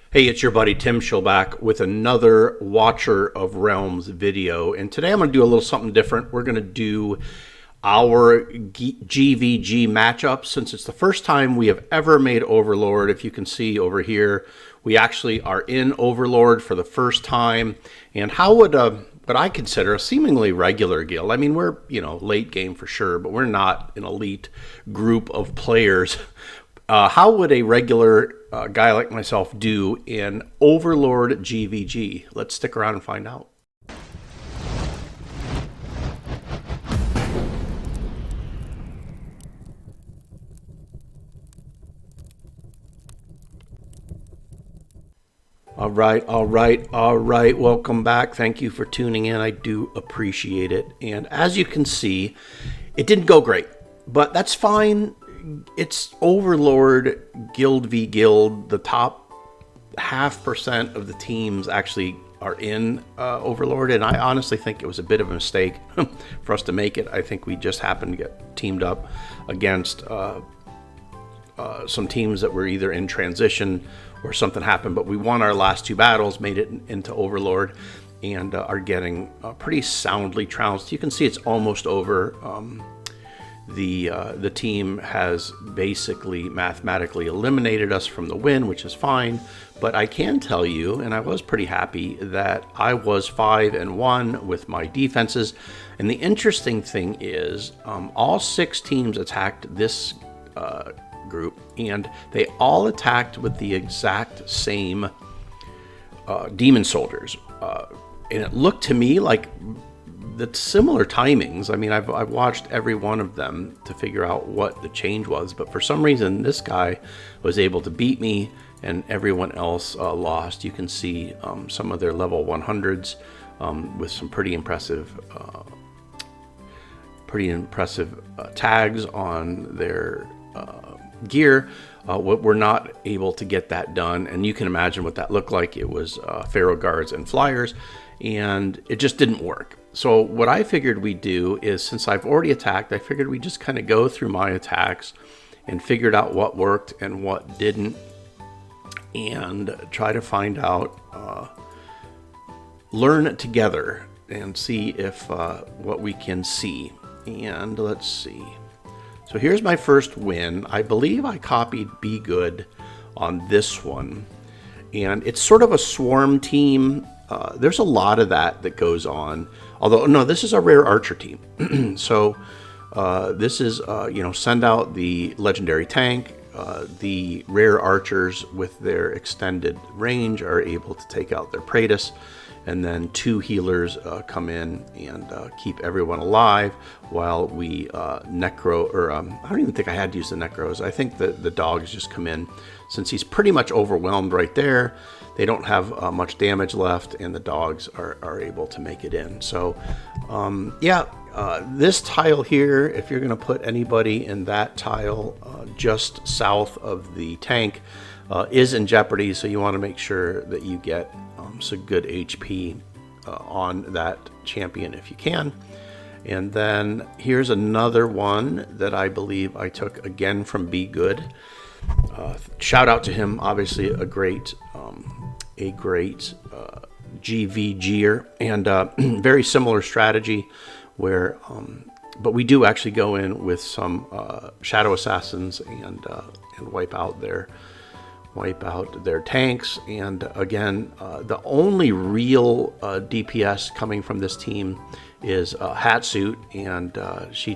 Hey, it's your buddy Tim Schillback with another Watcher of Realms video. And today I'm going to do a little something different. We're going to do our GvG matchup. Since it's the first time we have ever made Overlord, if you can see over here, we actually are in Overlord for the first time. And how would what I consider a seemingly regular guild, I mean, we're, late game for sure, but we're not an elite group of players. How would a regular guy like myself do in Overlord GvG? Let's stick around and find out. All right. Welcome back. Thank you for tuning in. I do appreciate it. And as you can see, it didn't go great, but that's fine. It's Overlord, guild v guild. The top 0.5% of the teams actually are in Overlord, and I honestly think it was a bit of a mistake for us to make it. I think we just happened to get teamed up against some teams that were either in transition or something happened, but we won our last two battles, made it into Overlord, and are getting pretty soundly trounced. You can see it's almost over. The team has basically mathematically eliminated us from the win, which is fine. But I can tell you, and I was pretty happy, that I was 5-1 with my defenses. And the interesting thing is, all 6 teams attacked this group, and they all attacked with the exact same demon soldiers. And it looked to me like the similar timings. I mean, I've watched every one of them to figure out what the change was, but for some reason this guy was able to beat me and everyone else lost. You can see some of their level 100s with some pretty impressive tags on their gear. We're not able to get that done, and you can imagine what that looked like. It was Pharaoh guards and flyers, and it just didn't work. So what I figured we'd do is, since I've already attacked, I figured we'd just kind of go through my attacks and figured out what worked and what didn't, and try to find out, learn together and see if what we can see. And let's see. So here's my first win. I believe I copied Be Good on this one, and it's sort of a swarm team. There's a lot of that goes on. Although, no, this is a rare archer team. So this is, send out the legendary tank. The rare archers with their extended range are able to take out their Praetus. And then 2 healers come in and keep everyone alive while we necro, or I don't even think I had to use the necros. I think the dogs just come in. Since he's pretty much overwhelmed right there, they don't have much damage left, and the dogs are able to make it in. So, this tile here, if you're going to put anybody in that tile just south of the tank, is in jeopardy. So you want to make sure that you get some good HP on that champion if you can. And then here's another one that I believe I took again from Be Good. Shout out to him, obviously a great GvGer, and very similar strategy where, but we do actually go in with some shadow assassins and wipe out their tanks. And again, the only real DPS coming from this team is Hatsuit, and she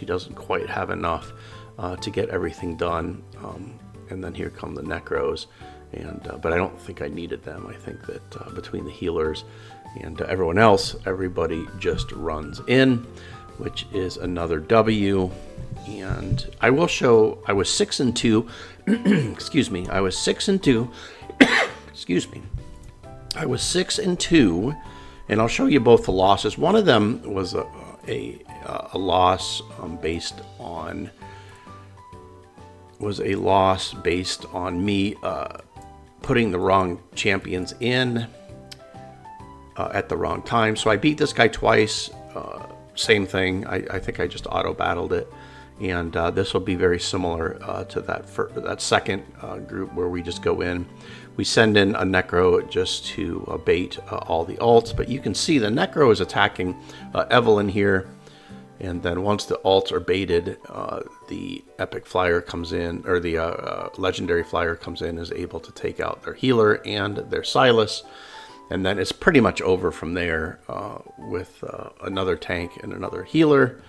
doesn't quite have enough to get everything done. And then here come the necros, and but I don't think I needed them. I think that between the healers and everyone else, everybody just runs in, which is another W. And I will show, I was 6-2. Excuse me. I was 6-2. Excuse me. I was 6-2, and I'll show you both the losses. One of them was a loss based on me putting the wrong champions in at the wrong time. So I beat this guy twice. Same thing. I think I just auto battled it. And this will be very similar to that second group where we just go in. We send in a Necro just to bait all the alts, but you can see the Necro is attacking Evelyn here. And then once the alts are baited, the Epic Flyer comes in, or the Legendary Flyer comes in, is able to take out their healer and their Silas. And then it's pretty much over from there with another tank and another healer.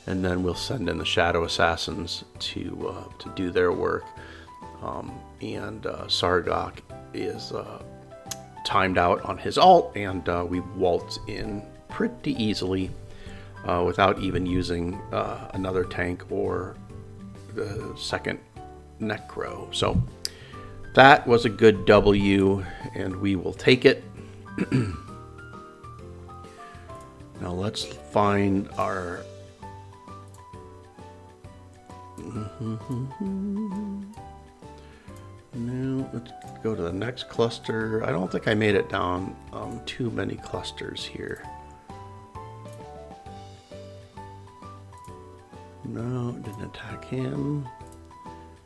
And then we'll send in the Shadow Assassins to do their work. And Sargok is timed out on his ult, and we waltz in pretty easily without even using another tank or the second Necro. So that was a good W, and we will take it. Now let's find our... Now let's go to the next cluster. I don't think I made it down too many clusters here. No, didn't attack him.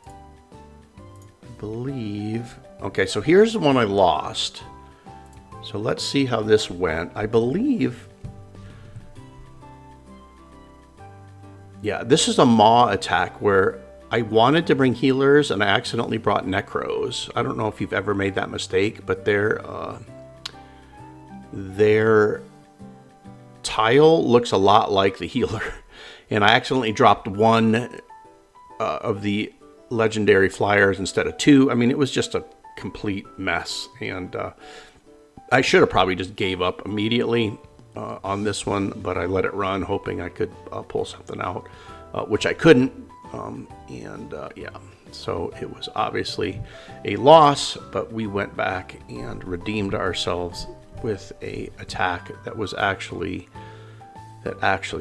I believe. Okay, so here's the one I lost. So let's see how this went. I believe. Yeah, this is a Maw attack where I wanted to bring healers and I accidentally brought Necros. I don't know if you've ever made that mistake, but their tile looks a lot like the healer. And I accidentally dropped one of the Legendary Flyers instead of two. I mean, it was just a complete mess. And I should have probably just gave up immediately on this one, but I let it run hoping I could pull something out, which I couldn't. Yeah, so it was obviously a loss, but we went back and redeemed ourselves with a attack that was actually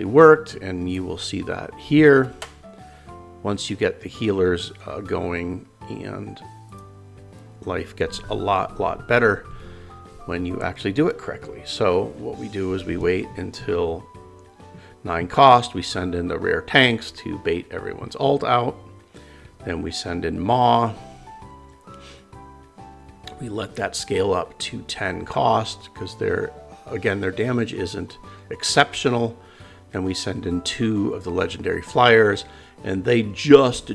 worked, and you will see that here once you get the healers going, and life gets a lot better when you actually do it correctly. So what we do is we wait until 9 cost, we send in the rare tanks to bait everyone's ult out. Then we send in Maw. We let that scale up to 10 cost because their damage isn't exceptional. Then we send in 2 of the Legendary Flyers, and they just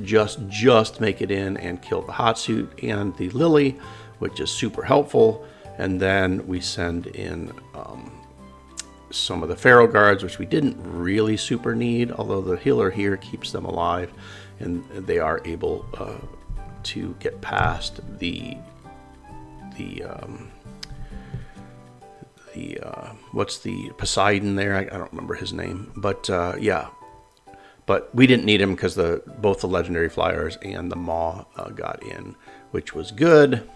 make it in and kill the Hotsuit and the Lily, which is super helpful. And then we send in some of the Pharaoh Guards, which we didn't really super need, although the healer here keeps them alive, and they are able to get past the what's the Poseidon there? I don't remember his name, but yeah. But we didn't need him because both the Legendary Flyers and the Maw got in, which was good.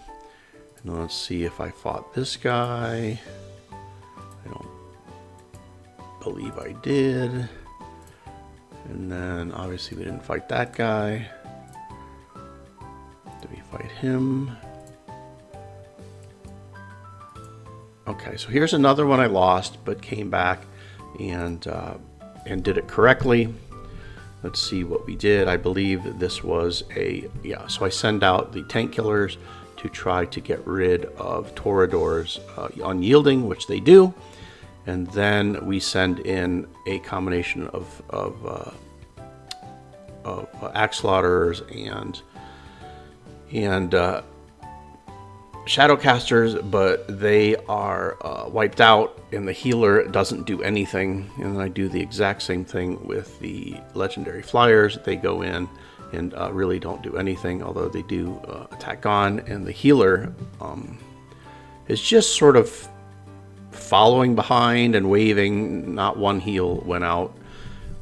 And let's see if I fought this guy. I don't believe I did. And then obviously we didn't fight that guy. Did we fight him? Okay, so here's another one I lost, but came back and did it correctly. Let's see what we did. I believe this was so I send out the tank killers to try to get rid of Toreador's unyielding, which they do. And then we send in a combination of Axe Slaughterers and Shadowcasters, but they are wiped out, and the healer doesn't do anything. And then I do the exact same thing with the Legendary Flyers. They go in and really don't do anything, although they do attack on. And the healer is just sort of following behind and waving. Not one heal went out,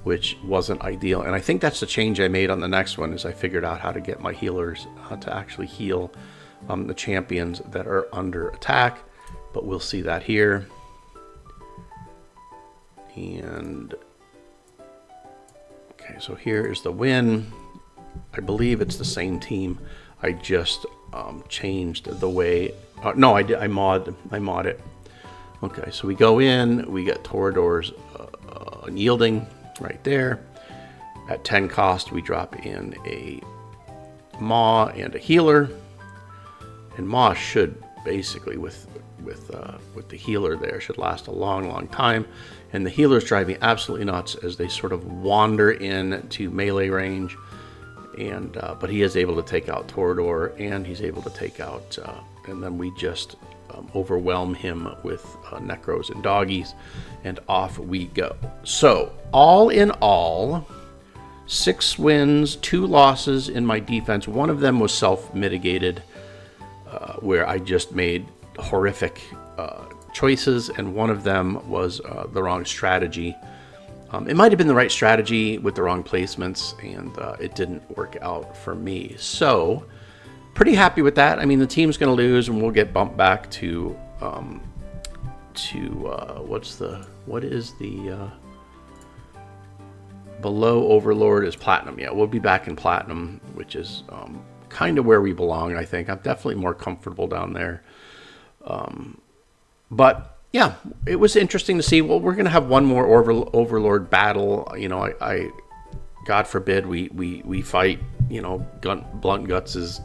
which wasn't ideal. And I think that's the change I made on the next one, is I figured out how to get my healers to actually heal the champions that are under attack. But we'll see that here. And okay, so here is the win. I believe it's the same team. I just changed the way. No, I did. I mod it. Okay, so we go in. We get Toreador's unyielding right there. At 10 cost, we drop in a Maw and a healer. And Maw should basically, with the healer there, should last a long time. And the healer's driving absolutely nuts as they sort of wander in to melee range. And but he is able to take out Torador, and he's able to take out, and then we just overwhelm him with Necros and Doggies, and off we go. So all in all, 6 wins, 2 losses in my defense. One of them was self-mitigated, where I just made horrific choices, and one of them was the wrong strategy. It might have been the right strategy with the wrong placements, and it didn't work out for me. So, pretty happy with that. I mean, the team's going to lose, and we'll get bumped back to what is the below Overlord is Platinum. Yeah, we'll be back in Platinum, which is kind of where we belong, I think. I'm definitely more comfortable down there. But yeah, it was interesting to see. Well, we're going to have one more Overlord battle. You know, I God forbid we fight, you know, Blunt Guts'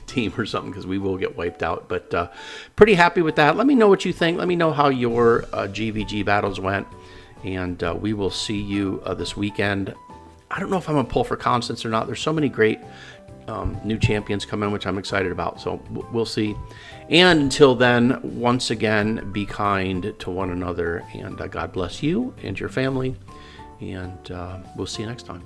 team or something, because we will get wiped out. But pretty happy with that. Let me know what you think. Let me know how your GvG battles went. And we will see you this weekend. I don't know if I'm going to pull for Constance or not. There's so many great new champions coming, which I'm excited about. So we'll see. And until then, once again, be kind to one another. And God bless you and your family. And we'll see you next time.